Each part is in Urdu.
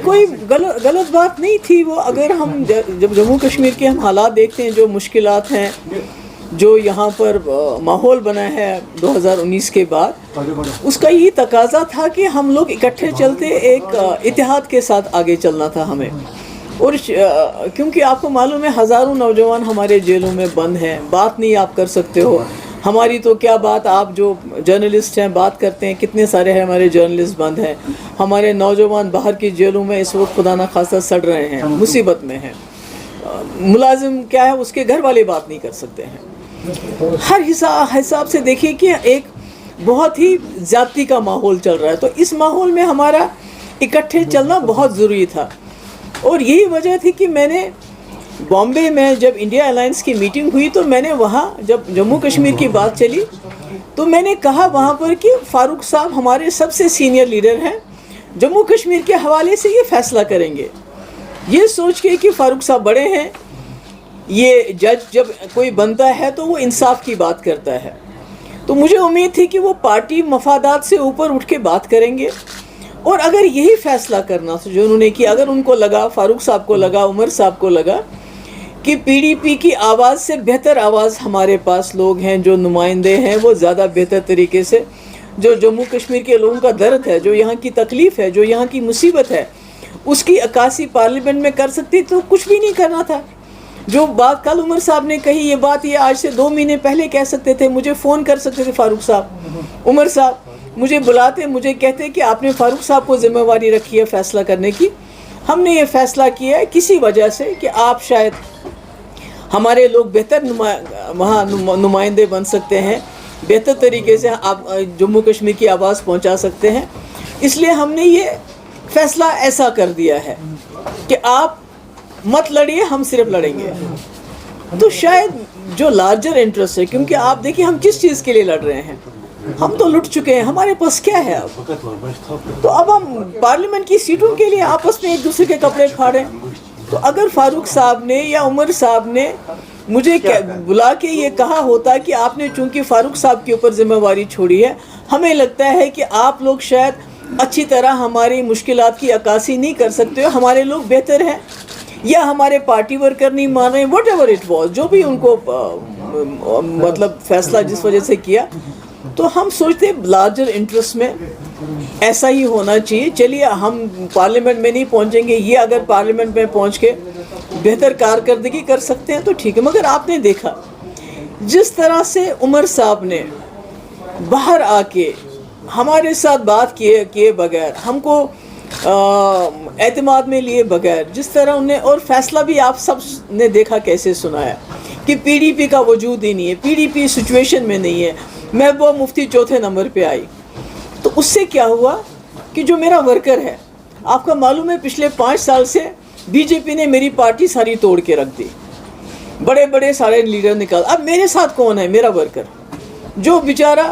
کوئی غلط بات نہیں تھی وہ. اگر ہم جب جموں کشمیر کے ہم حالات دیکھتے ہیں، جو مشکلات ہیں، جو یہاں پر ماحول بنا ہے 2019 کے بعد، اس کا یہ تقاضا تھا کہ ہم لوگ اکٹھے چلتے، ایک اتحاد کے ساتھ آگے چلنا تھا ہمیں. اور کیونکہ آپ کو معلوم ہے ہزاروں نوجوان ہمارے جیلوں میں بند ہیں، بات نہیں آپ کر سکتے ہو. ہماری تو کیا بات، آپ جو جرنلسٹ ہیں بات کرتے ہیں، کتنے سارے ہیں ہمارے جرنلسٹ بند ہیں. ہمارے نوجوان باہر کی جیلوں میں اس وقت خدا نخواستہ سڑ رہے ہیں، مصیبت میں ہیں. ملازم کیا ہے، اس کے گھر والے بات نہیں کر سکتے ہیں. ہر حساب سے دیکھیے کہ ایک بہت ہی زیادتی کا ماحول چل رہا ہے. تو اس ماحول میں ہمارا اکٹھے چلنا بہت ضروری تھا. اور یہی وجہ تھی کہ میں نے بامبے میں جب انڈیا الائنس کی میٹنگ ہوئی تو میں نے وہاں جب جموں کشمیر کی بات چلی تو میں نے کہا وہاں پر کہ فاروق صاحب ہمارے سب سے سینئر لیڈر ہیں، جموں کشمیر کے حوالے سے یہ فیصلہ کریں گے. یہ سوچ کے کہ فاروق صاحب بڑے ہیں، یہ جج جب کوئی بنتا ہے تو وہ انصاف کی بات کرتا ہے. تو مجھے امید تھی کہ وہ پارٹی مفادات سے اوپر اٹھ کے بات کریں گے. اور اگر یہی فیصلہ کرنا تھا جو انہوں نے کیا، اگر ان کو لگا، فاروق صاحب کو لگا، عمر صاحب کو لگا کہ پی ڈی پی کی آواز سے بہتر آواز ہمارے پاس لوگ ہیں، جو نمائندے ہیں، وہ زیادہ بہتر طریقے سے جو جموں کشمیر کے لوگوں کا درد ہے، جو یہاں کی تکلیف ہے، جو یہاں کی مصیبت ہے، اس کی عکاسی پارلیمنٹ میں کر سکتی، تو کچھ بھی نہیں کرنا تھا. جو بات کل عمر صاحب نے کہی، یہ بات یہ آج سے 2 مہینے پہلے کہہ سکتے تھے. مجھے فون کر سکتے تھے فاروق صاحب، عمر صاحب مجھے بلاتے، مجھے کہتے کہ آپ نے فاروق صاحب کو ذمہ داری رکھی ہے فیصلہ کرنے کی. ہم نے یہ فیصلہ کیا ہے کسی وجہ سے کہ آپ شاید ہمارے لوگ بہتر وہاں نمائندے بن سکتے ہیں، بہتر طریقے سے آپ جموں کشمیر کی آواز پہنچا سکتے ہیں. اس لیے ہم نے یہ فیصلہ ایسا کر دیا ہے کہ آپ مت لڑیے، ہم صرف لڑیں گے. تو شاید جو لارجر انٹرسٹ ہے، کیونکہ آپ دیکھیں ہم کس چیز کے لیے لڑ رہے ہیں، ہم تو لٹ چکے ہیں، ہمارے پاس کیا ہے اب. تو اب ہم پارلیمنٹ کی سیٹوں کے لیے آپس میں ایک دوسرے کے کپڑے پھاڑیں. تو اگر فاروق صاحب نے یا عمر صاحب نے مجھے بلا کے یہ کہا ہوتا کہ آپ نے چونکہ فاروق صاحب کے اوپر ذمہ داری چھوڑی ہے، ہمیں لگتا ہے کہ آپ لوگ شاید اچھی طرح ہماری مشکلات کی عکاسی نہیں کر سکتے ہو، ہمارے لوگ بہتر ہیں، یا ہمارے پارٹی ورکر نہیں مان رہے، واٹ ایور اٹ واز، جو بھی ان کو مطلب فیصلہ جس وجہ سے کیا. تو ہم سوچتے لارجر انٹرسٹ میں ایسا ہی ہونا چاہیے. چلیے ہم پارلیمنٹ میں نہیں پہنچیں گے، یہ اگر پارلیمنٹ میں پہنچ کے بہتر کارکردگی کر سکتے ہیں تو ٹھیک ہے. مگر آپ نے دیکھا جس طرح سے عمر صاحب نے باہر آ کے ہمارے ساتھ بات کیے بغیر، ہم کو اعتماد میں لیے بغیر، جس طرح انہیں، اور فیصلہ بھی آپ سب نے دیکھا کیسے سنایا کہ پی ڈی پی کا وجود ہی نہیں ہے، پی ڈی پی سچویشن میں نہیں ہے. محبوبہ مفتی 4تھے نمبر پہ آئی. تو اس سے کیا ہوا کہ جو میرا ورکر ہے، آپ کا معلوم ہے پچھلے 5 سال سے بی جے پی نے میری پارٹی ساری توڑ کے رکھ دی، بڑے بڑے سارے لیڈر نکال. اب میرے ساتھ کون ہے؟ میرا ورکر، جو بیچارہ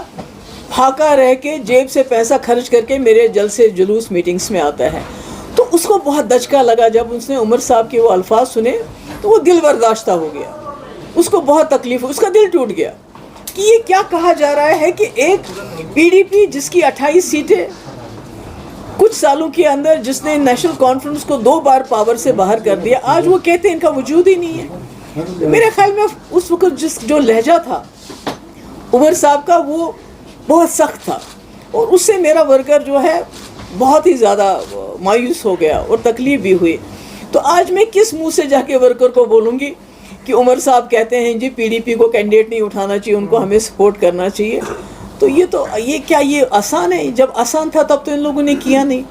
پھاکا رہ کے جیب سے پیسہ خرچ کر کے میرے جلسے جلوس میٹنگز میں آتا ہے. تو اس کو بہت دھچکا لگا جب اس نے عمر صاحب کے وہ الفاظ سنے، تو وہ دل برداشتہ ہو گیا، اس کو بہت تکلیف، اس کا دل ٹوٹ گیا کہ یہ کیا کہا جا رہا ہے کہ ایک پی ڈی پی جس کی 28 سیٹیں کچھ سالوں کے اندر، جس نے نیشنل کانفرنس کو 2 بار پاور سے باہر کر دیا، آج وہ کہتے ہیں ان کا وجود ہی نہیں ہے. میرے خیال میں اس وقت جو لہجہ تھا عمر صاحب کا وہ بہت سخت تھا، اور اس سے میرا ورکر جو ہے بہت ہی زیادہ مایوس ہو گیا اور تکلیف بھی ہوئی. تو آج میں کس منہ سے جا کے ورکر کو بولوں گی کہ عمر صاحب کہتے ہیں جی پی ڈی پی کو کینڈیڈیٹ نہیں اٹھانا چاہیے، ان کو ہمیں سپورٹ کرنا چاہیے. تو یہ کیا یہ آسان ہے؟ جب آسان تھا تب تو ان لوگوں نے کیا نہیں،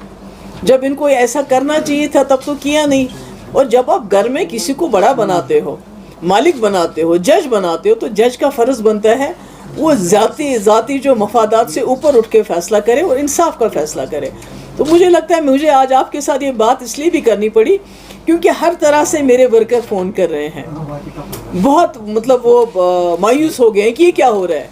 جب ان کو ایسا کرنا چاہیے تھا تب تو کیا نہیں. اور جب آپ گھر میں کسی کو بڑا بناتے ہو، مالک بناتے ہو، جج بناتے ہو، تو جج کا فرض بنتا ہے وہ ذاتی جو مفادات سے اوپر اٹھ کے فیصلہ کرے اور انصاف کا فیصلہ کرے. تو مجھے لگتا ہے مجھے آج آپ کے ساتھ یہ بات اس لیے بھی کرنی پڑی کیونکہ ہر طرح سے میرے ورکر فون کر رہے ہیں، بہت مطلب وہ مایوس ہو گئے ہیں کہ یہ کیا ہو رہا ہے،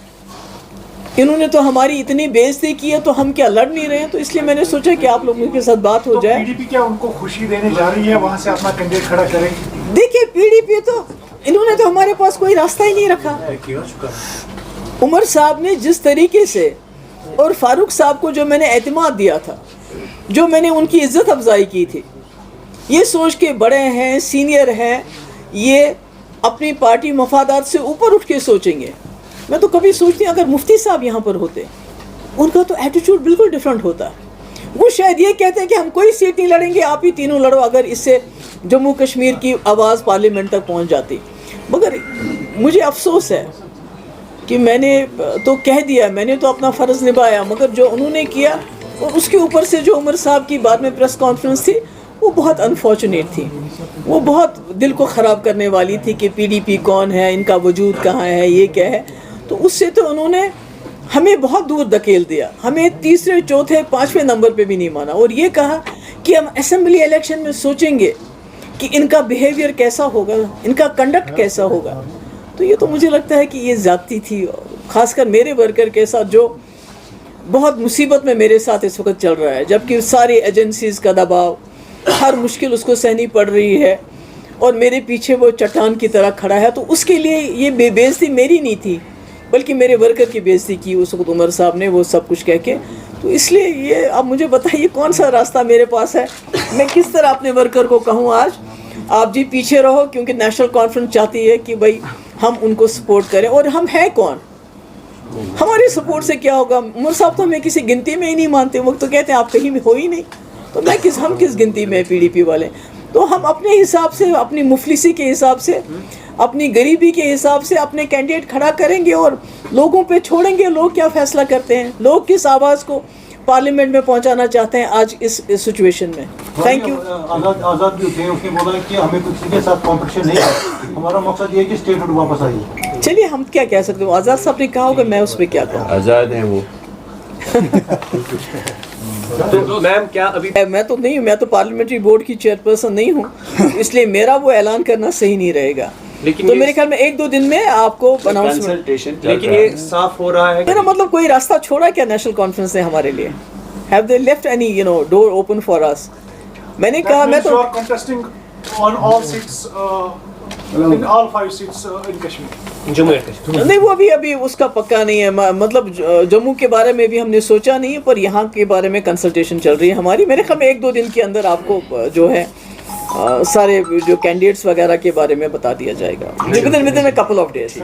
انہوں نے تو ہماری اتنی بے عزتی کی ہے تو ہم کیا لڑ نہیں رہے ہیں. تو اس لیے میں نے سوچا کہ آپ لوگوں کے ساتھ بات ہو جائے. پی ڈی پی کیا ان کو خوشی دینے جا رہی ہے وہاں سے اپنا کینڈیڈیٹ کھڑا کریں گی؟ دیکھیے پی ڈی پی تو انہوں نے تو ہمارے پاس کوئی راستہ ہی نہیں رکھا. عمر صاحب نے جس طریقے سے، اور فاروق صاحب کو جو میں نے اعتماد دیا تھا، جو میں نے ان کی عزت افزائی کی تھی، یہ سوچ کے بڑے ہیں، سینئر ہیں، یہ اپنی پارٹی مفادات سے اوپر اٹھ کے سوچیں گے. میں تو کبھی سوچتی ہوں اگر مفتی صاحب یہاں پر ہوتے، ان کا تو ایٹیٹیوڈ بالکل ڈفرینٹ ہوتا. وہ شاید یہ کہتے ہیں کہ ہم کوئی سیٹ نہیں لڑیں گے، آپ ہی تینوں لڑو، اگر اس سے جموں کشمیر کی آواز پارلیمنٹ تک پہنچ جاتی. مگر مجھے افسوس ہے کہ میں نے تو کہہ دیا، میں نے تو اپنا فرض نبھایا، مگر جو انہوں نے کیا، اور اس کے اوپر سے جو عمر صاحب کی بعد میں پریس کانفرنس تھی، وہ بہت انفارچونیٹ تھی، وہ بہت دل کو خراب کرنے والی تھی کہ پی ڈی پی کون ہے، ان کا وجود کہاں ہے، یہ کیا ہے. تو اس سے تو انہوں نے ہمیں بہت دور دھکیل دیا، ہمیں تیسرے چوتھے پانچویں نمبر پہ بھی نہیں مانا، اور یہ کہا کہ ہم اسمبلی الیکشن میں سوچیں گے کہ ان کا بیہیویئر کیسا ہوگا، ان کا کنڈکٹ کیسا ہوگا. تو یہ تو مجھے لگتا ہے کہ یہ زیادتی تھی، خاص کر میرے ورکر کے ساتھ جو بہت مصیبت میں میرے ساتھ اس وقت چل رہا ہے، جبکہ ساری ایجنسیز کا دباؤ، ہر مشکل اس کو سہنی پڑ رہی ہے، اور میرے پیچھے وہ چٹان کی طرح کھڑا ہے. تو اس کے لیے یہ بے عزتی میری نہیں تھی، بلکہ میرے ورکر کی بے عزتی کی اس وقت عمر صاحب نے، وہ سب کچھ کہہ کے. تو اس لیے یہ اب مجھے بتائیے کون سا راستہ میرے پاس ہے، میں کس طرح اپنے ورکر کو کہوں آج آپ جی پیچھے رہو، کیونکہ نیشنل کانفرنس چاہتی ہے کہ بھائی ہم ان کو سپورٹ کریں، اور ہم ہیں کون، ہماری سپورٹ سے کیا ہوگا. عمر صاحب تو ہمیں کسی گنتی میں ہی نہیں مانتے، وہ تو کہتے ہیں آپ کہیں بھی ہو ہی نہیں، تو ہم کس گنتی میں پی ڈی پی والے. تو ہم اپنے حساب سے، اپنی مفلسی کے حساب سے، اپنی غریبی کے حساب سے اپنے کینڈیڈیٹ کھڑا کریں گے، اور لوگوں پہ چھوڑیں گے لوگ کیا فیصلہ کرتے ہیں، لوگ کس آواز کو پارلیمنٹ میں پہنچانا چاہتے ہیں آج اس سچویشن میں. Thank you. آزاد بھی ہوتے ہیں، اس نے بولا کہ ہمیں کسی کے ساتھ کمپٹیشن نہیں ہے، ہمارا مقصد یہ ہے کہ اسٹیٹ واپس آئیے. چلیے ہم کیا کہہ سکتے ہیں، آزاد صاحب نے کہا ہوگا، میں اس پہ کیا کہوں. آزاد ہیں وہ. تو میم کیا ابھی میں تو نہیں ہوں، میں تو پارلیمنٹری بورڈ کی چیئرپرسن نہیں ہوں، اس لیے میرا وہ اعلان کرنا صحیح نہیں رہے گا. لیکن تو میرے خیال میں 1-2 دن میں آپ کو اناؤنسمنٹ. لیکن یہ صاف ہو رہا ہے میرا مطلب کوئی راستہ چھوڑا کیا نیشنل کانفرنس نے ہمارے لیے؟ Have they left any door open for us? میں نے کہا میں تو contesting on all seats, in all 5 seats in Kashmir. Jammu and Kashmir. نہیں، وہ ابھی اس کا پکا نہیں ہے، مطلب جموں کے بارے میں بھی ہم نے سوچا نہیں ہے، پر یہاں کے بارے میں کنسلٹیشن چل رہی ہے ہماری. میرے خیال میں 1-2 دن کے اندر آپ کو جو ہے سارے جو کینڈیڈیٹس وغیرہ کے بارے میں بتا دیا جائے گا، ودن اے کپل آف ڈیز.